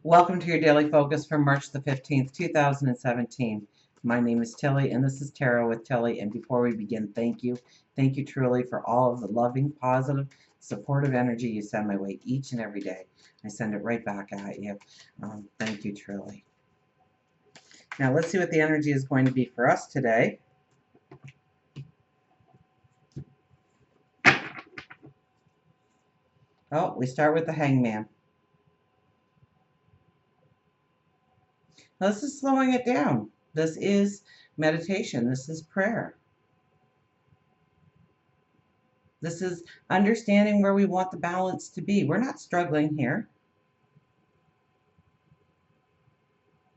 Welcome to your daily focus for March the 15th, 2017. My name is Tilly, and this is Tarot with Tilly. And before we begin, thank you. Thank you truly for all of the loving, positive, supportive energy you send my way each and every day. I send it right back at you. Thank you truly. Now, let's see what the energy is going to be for us today. Oh, we start with the Hangman. Now, this is slowing it down. This is meditation. This is prayer. This is understanding where we want the balance to be. We're not struggling here.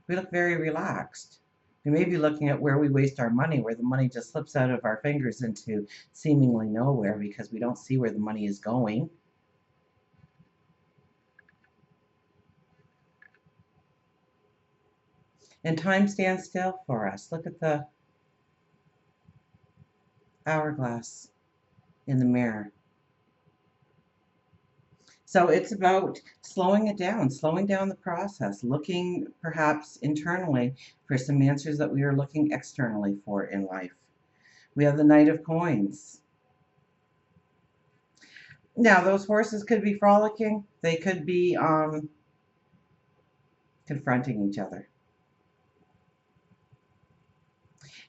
We look very relaxed. We may be looking at where we waste our money, where the money just slips out of our fingers into seemingly nowhere because we don't see where the money is going. And time stands still for us. Look at the hourglass in the mirror. So it's about slowing it down, slowing down the process, looking perhaps internally for some answers that we are looking externally for in life. We have the Knight of Coins. Now, those horses could be frolicking. They could be confronting each other.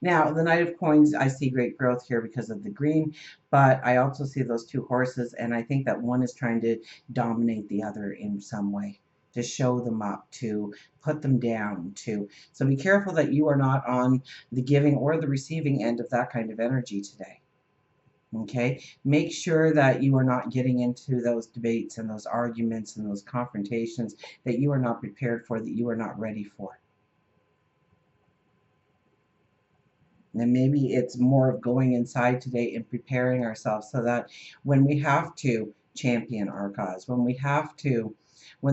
Now, the Knight of Coins, I see great growth here because of the green, but I also see those two horses, and I think that one is trying to dominate the other in some way, to show them up, to put them down, so be careful that you are not on the giving or the receiving end of that kind of energy today. Okay, make sure that you are not getting into those debates and those arguments and those confrontations that you are not prepared for, that you are not ready for. And maybe it's more of going inside today and preparing ourselves so that when we have to champion our cause, when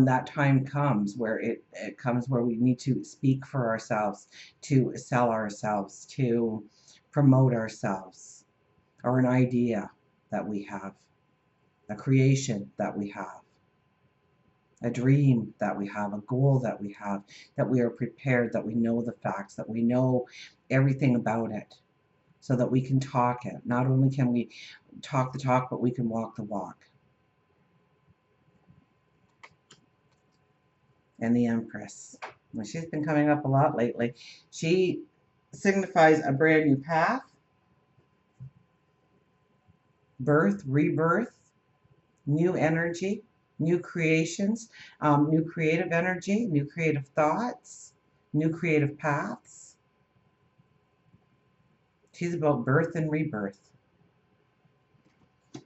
that time comes where it comes where we need to speak for ourselves, to sell ourselves, to promote ourselves, or an idea that we have, a creation that we have, a dream that we have, a goal that we have, that we are prepared, that we know the facts, that we know everything about it, so that we can talk it. Not only can we talk the talk, but we can walk the walk. And the Empress. Well, she's been coming up a lot lately. She signifies a brand new path, birth, rebirth, new energy, new creations, new creative energy, new creative thoughts, new creative paths. She's about birth and rebirth.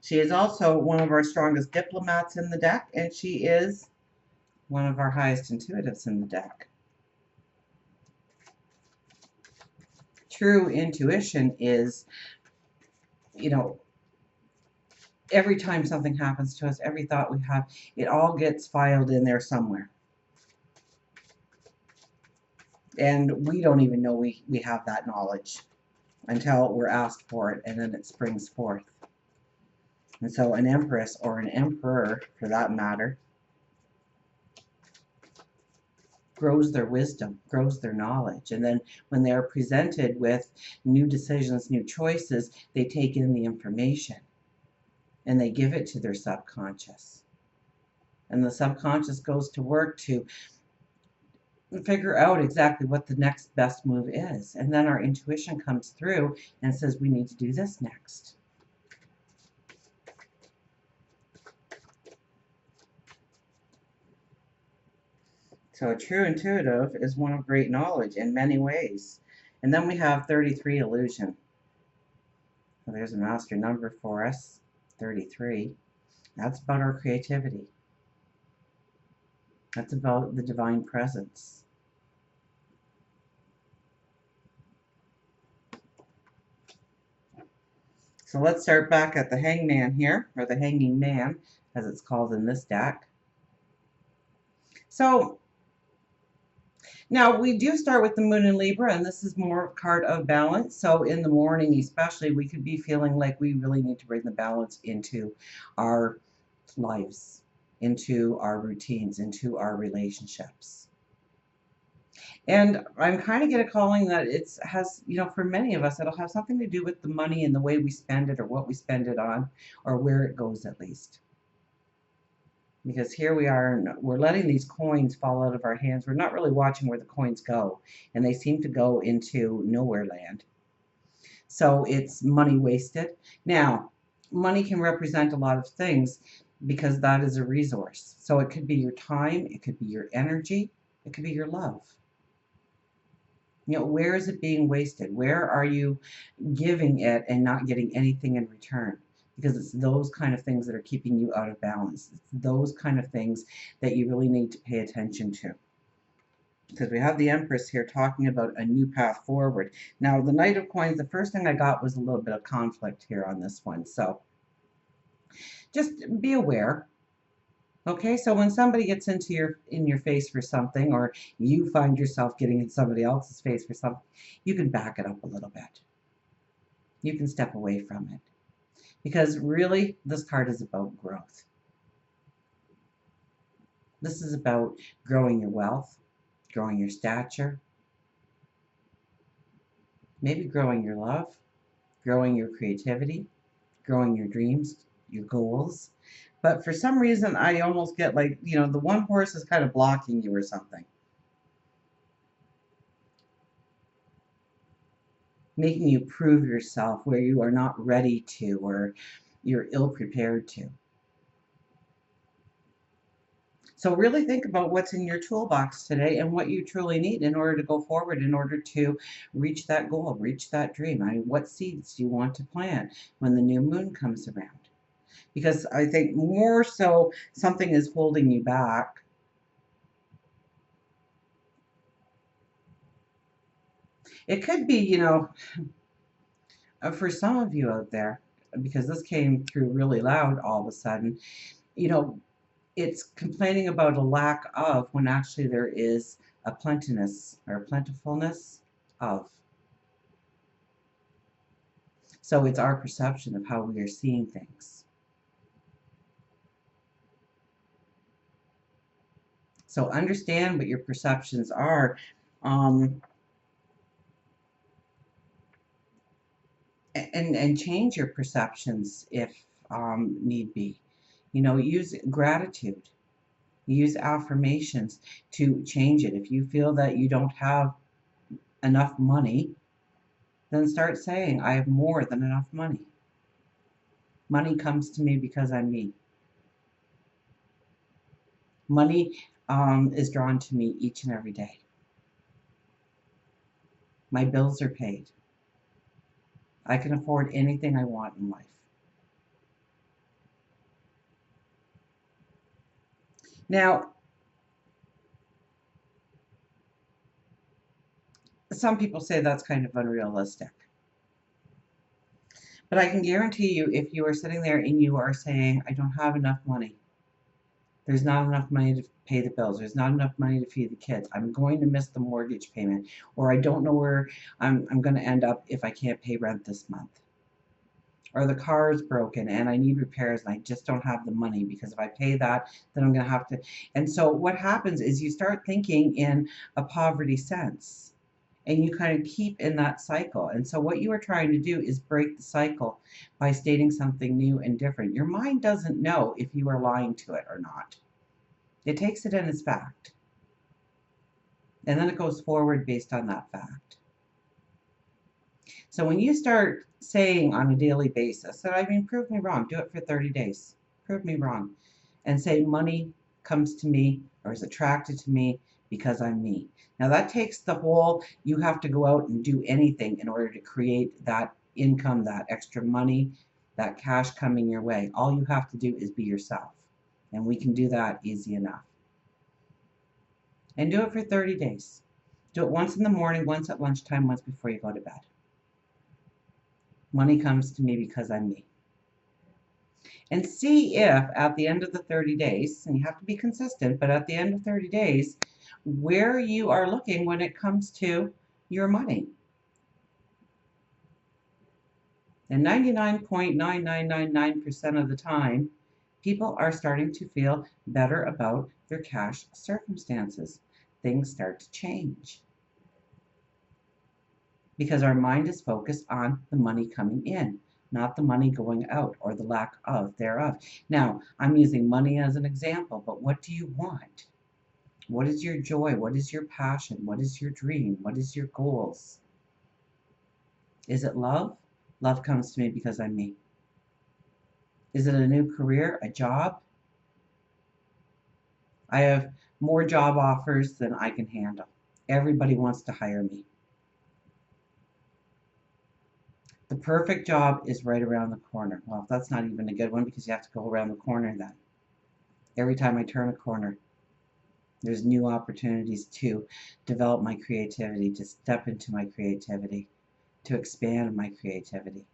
She is also one of our strongest diplomats in the deck, and she is one of our highest intuitives in the deck. True intuition is, every time something happens to us, every thought we have, it all gets filed in there somewhere. And we don't even know we have that knowledge until we're asked for it, and then it springs forth. And so an empress, or an emperor for that matter, grows their wisdom, grows their knowledge. And then when they are presented with new decisions, new choices, they take in the information and they give it to their subconscious. And the subconscious goes to work to figure out exactly what the next best move is. And then our intuition comes through and says, we need to do this next. So a true intuitive is one of great knowledge in many ways. And then we have 33 illusion. So there's a master number for us, 33. That's about our creativity. That's about the divine presence. So let's start back at the Hangman here, or the Hanging Man, as it's called in this deck. So now we do start with the Moon in Libra, and this is more a card of balance. So in the morning especially, we could be feeling like we really need to bring the balance into our lives, into our routines, into our relationships. And I'm kind of get a calling that it has, for many of us, it'll have something to do with the money and the way we spend it or what we spend it on or where it goes at least. Because here we are, and we're letting these coins fall out of our hands. We're not really watching where the coins go, and they seem to go into nowhere land. So it's money wasted. Now, money can represent a lot of things because that is a resource. So it could be your time, it could be your energy, it could be your love. Where is it being wasted? Where are you giving it and not getting anything in return? Because it's those kind of things that are keeping you out of balance. It's those kind of things that you really need to pay attention to. Because we have the Empress here talking about a new path forward. Now, the Knight of Coins, the first thing I got was a little bit of conflict here on this one. So just be aware. Okay, so when somebody gets in your face for something, or you find yourself getting in somebody else's face for something, you can back it up a little bit. You can step away from it. Because really, this card is about growth. This is about growing your wealth, growing your stature, maybe growing your love, growing your creativity, growing your dreams, your goals. But for some reason, I almost get like, the one horse is kind of blocking you or something. Making you prove yourself where you are not ready to, or you're ill prepared to. So really think about what's in your toolbox today and what you truly need in order to go forward, in order to reach that goal, reach that dream. I mean, what seeds do you want to plant when the new moon comes around? Because I think more so something is holding you back. It could be, for some of you out there, because this came through really loud all of a sudden, it's complaining about a lack of when actually there is a plentiness or plentifulness of. So it's our perception of how we are seeing things. So understand what your perceptions are. And change your perceptions if need be. Use gratitude, use affirmations to change it. If you feel that you don't have enough money, then start saying, I have more than enough money. Money comes to me because I'm me. Money is drawn to me each and every day. My bills are paid. I can afford anything I want in life. Now, some people say that's kind of unrealistic. But I can guarantee you, if you are sitting there and you are saying, I don't have enough money, there's not enough money to pay the bills, there's not enough money to feed the kids, I'm going to miss the mortgage payment, or I don't know where I'm going to end up if I can't pay rent this month, or the car is broken and I need repairs and I just don't have the money, because if I pay that, then I'm going to have to. And so what happens is you start thinking in a poverty sense. And you kind of keep in that cycle. And so what you are trying to do is break the cycle by stating something new and different. Your mind doesn't know if you are lying to it or not. It takes it in as fact. And then it goes forward based on that fact. So when you start saying on a daily basis, so prove me wrong, do it for 30 days, prove me wrong, and say money comes to me or is attracted to me because I'm me. Now that takes the whole, you have to go out and do anything in order to create that income, that extra money, that cash coming your way. All you have to do is be yourself. And we can do that easy enough. And do it for 30 days. Do it once in the morning, once at lunchtime, once before you go to bed. Money comes to me because I'm me. And see if at the end of the 30 days, and you have to be consistent, but at the end of 30 days, where you are looking when it comes to your money. And 99.9999% of the time, People are starting to feel better about their cash circumstances. Things start to change because our mind is focused on the money coming in, not the money going out or the lack of thereof. Now, I'm using money as an example, but what do you want? What is your joy? What is your passion? What is your dream? What is your goals? Is it love? Love comes to me because I'm me. Is it a new career, a job? I have more job offers than I can handle. Everybody wants to hire me. The perfect job is right around the corner. Well, that's not even a good one because you have to go around the corner then. Every time I turn a corner, there's new opportunities to develop my creativity, to step into my creativity, to expand my creativity.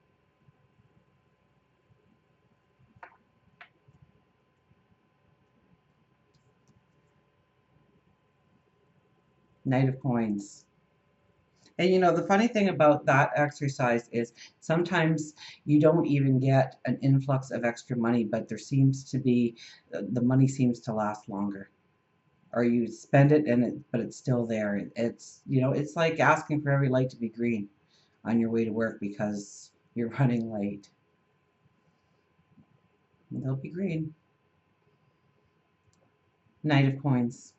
Knight of Coins. And the funny thing about that exercise is sometimes you don't even get an influx of extra money, but there seems to be the money seems to last longer. Or you spend it but it's still there. It's like asking for every light to be green on your way to work because you're running late. They'll be green. Knight of Coins.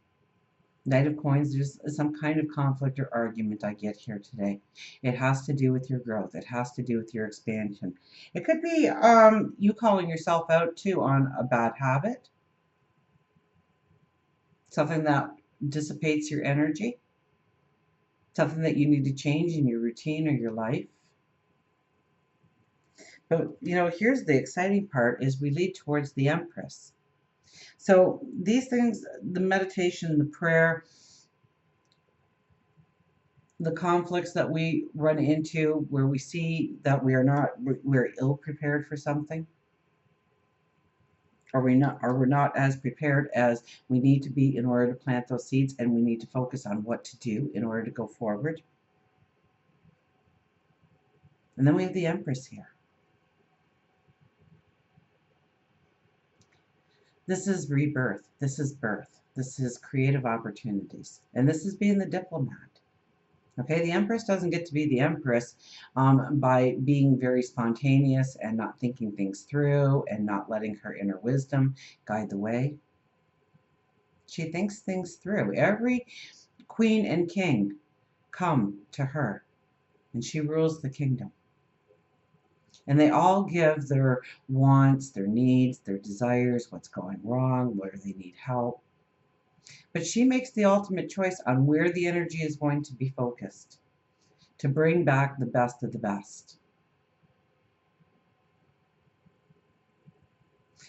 Knight of Coins, there's some kind of conflict or argument I get here today. It has to do with your growth. It has to do with your expansion. It could be you calling yourself out too on a bad habit, something that dissipates your energy, something that you need to change in your routine or your life. But here's the exciting part is we lead towards the Empress. So these things, the meditation, the prayer, the conflicts that we run into where we see that we're ill prepared for something, or we're not as prepared as we need to be in order to plant those seeds, and we need to focus on what to do in order to go forward. And then we have the Empress here. This is rebirth, this is birth, this is creative opportunities, and this is being the diplomat. Okay, the Empress doesn't get to be the Empress by being very spontaneous and not thinking things through and not letting her inner wisdom guide the way. She thinks things through. Every queen and king come to her, and she rules the kingdom. And they all give their wants, their needs, their desires, what's going wrong, where they need help. But she makes the ultimate choice on where the energy is going to be focused to bring back the best of the best.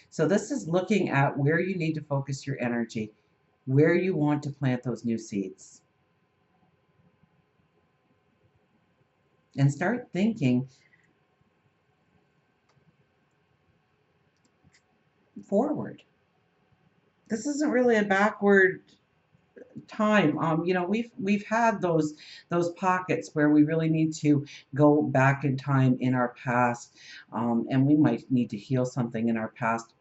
So this is looking at where you need to focus your energy, where you want to plant those new seeds. And start thinking forward. This isn't really a backward time. We've had those pockets where we really need to go back in time in our past, and we might need to heal something in our past,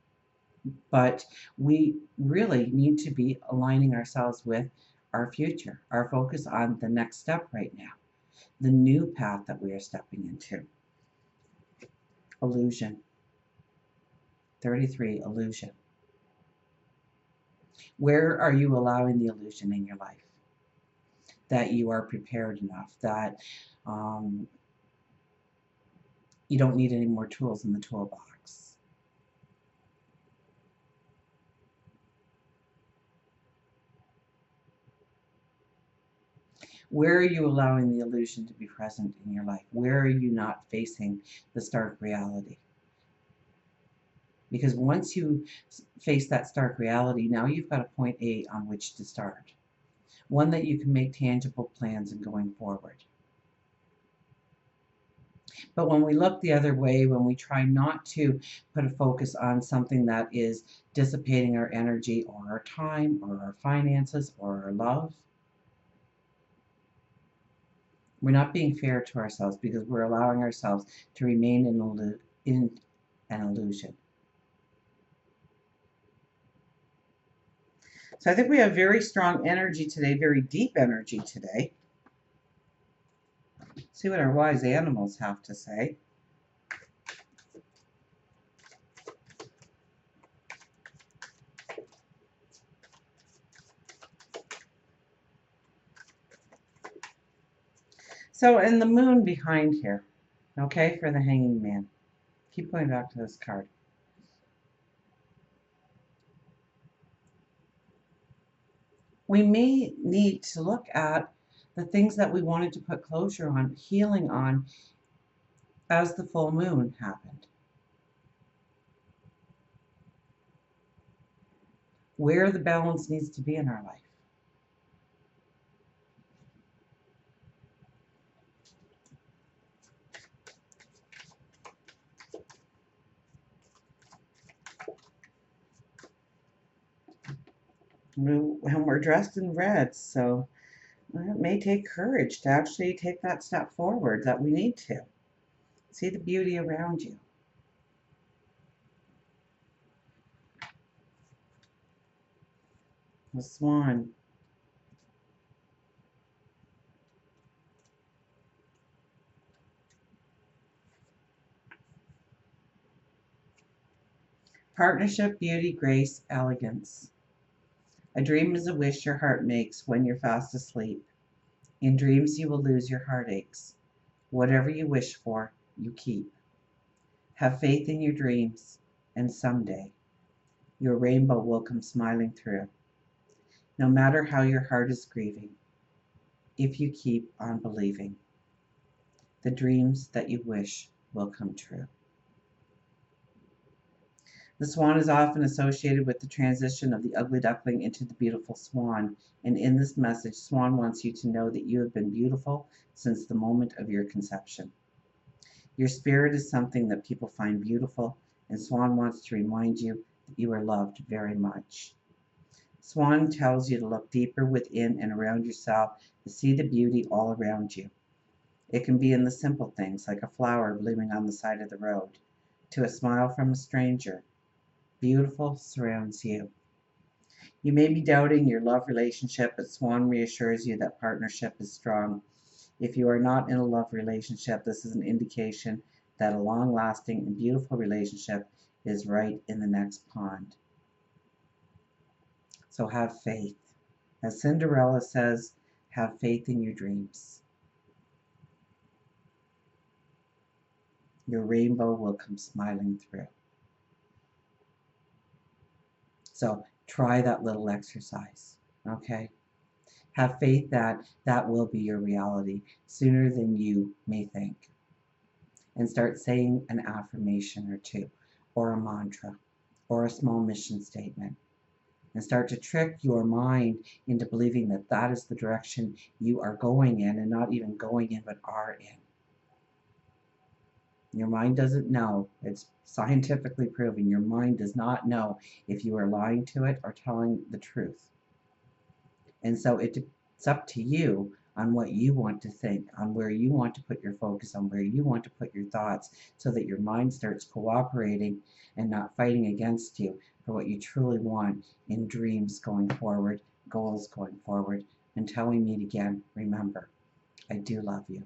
but we really need to be aligning ourselves with our future, our focus on the next step right now, the new path that we are stepping into. Illusion. 33, illusion. Where are you allowing the illusion in your life? That you are prepared enough, that you don't need any more tools in the toolbox. Where are you allowing the illusion to be present in your life? Where are you not facing the stark reality? Because once you face that stark reality, now you've got a point A on which to start. One that you can make tangible plans in going forward. But when we look the other way, when we try not to put a focus on something that is dissipating our energy or our time or our finances or our love, we're not being fair to ourselves because we're allowing ourselves to remain in an illusion. So I think we have very strong energy today, very deep energy today. See what our wise animals have to say. So, and the moon behind here, okay, for the hanging man. Keep going back to this card. We may need to look at the things that we wanted to put closure on, healing on, as the full moon happened. Where the balance needs to be in our life. And we're dressed in red, so it may take courage to actually take that step forward that we need to. See the beauty around you. The swan. Partnership, beauty, grace, elegance. A dream is a wish your heart makes when you're fast asleep. In dreams you will lose your heartaches. Whatever you wish for, you keep. Have faith in your dreams, and someday your rainbow will come smiling through. No matter how your heart is grieving, if you keep on believing, the dreams that you wish will come true. The swan is often associated with the transition of the ugly duckling into the beautiful swan, and in this message, Swan wants you to know that you have been beautiful since the moment of your conception. Your spirit is something that people find beautiful, and Swan wants to remind you that you are loved very much. Swan tells you to look deeper within and around yourself to see the beauty all around you. It can be in the simple things, like a flower blooming on the side of the road, to a smile from a stranger. Beautiful surrounds you. You may be doubting your love relationship, but Swan reassures you that partnership is strong. If you are not in a love relationship, this is an indication that a long-lasting and beautiful relationship is right in the next pond. So have faith. As Cinderella says, have faith in your dreams. Your rainbow will come smiling through. So try that little exercise, okay? Have faith that that will be your reality sooner than you may think. And start saying an affirmation or two, or a mantra, or a small mission statement. And start to trick your mind into believing that that is the direction you are going in, and not even going in, but are in. Your mind doesn't know. It's scientifically proven. Your mind does not know if you are lying to it or telling the truth. And so it's up to you on what you want to think, on where you want to put your focus, on where you want to put your thoughts, so that your mind starts cooperating and not fighting against you for what you truly want in dreams going forward, goals going forward. Until we meet again, remember, I do love you.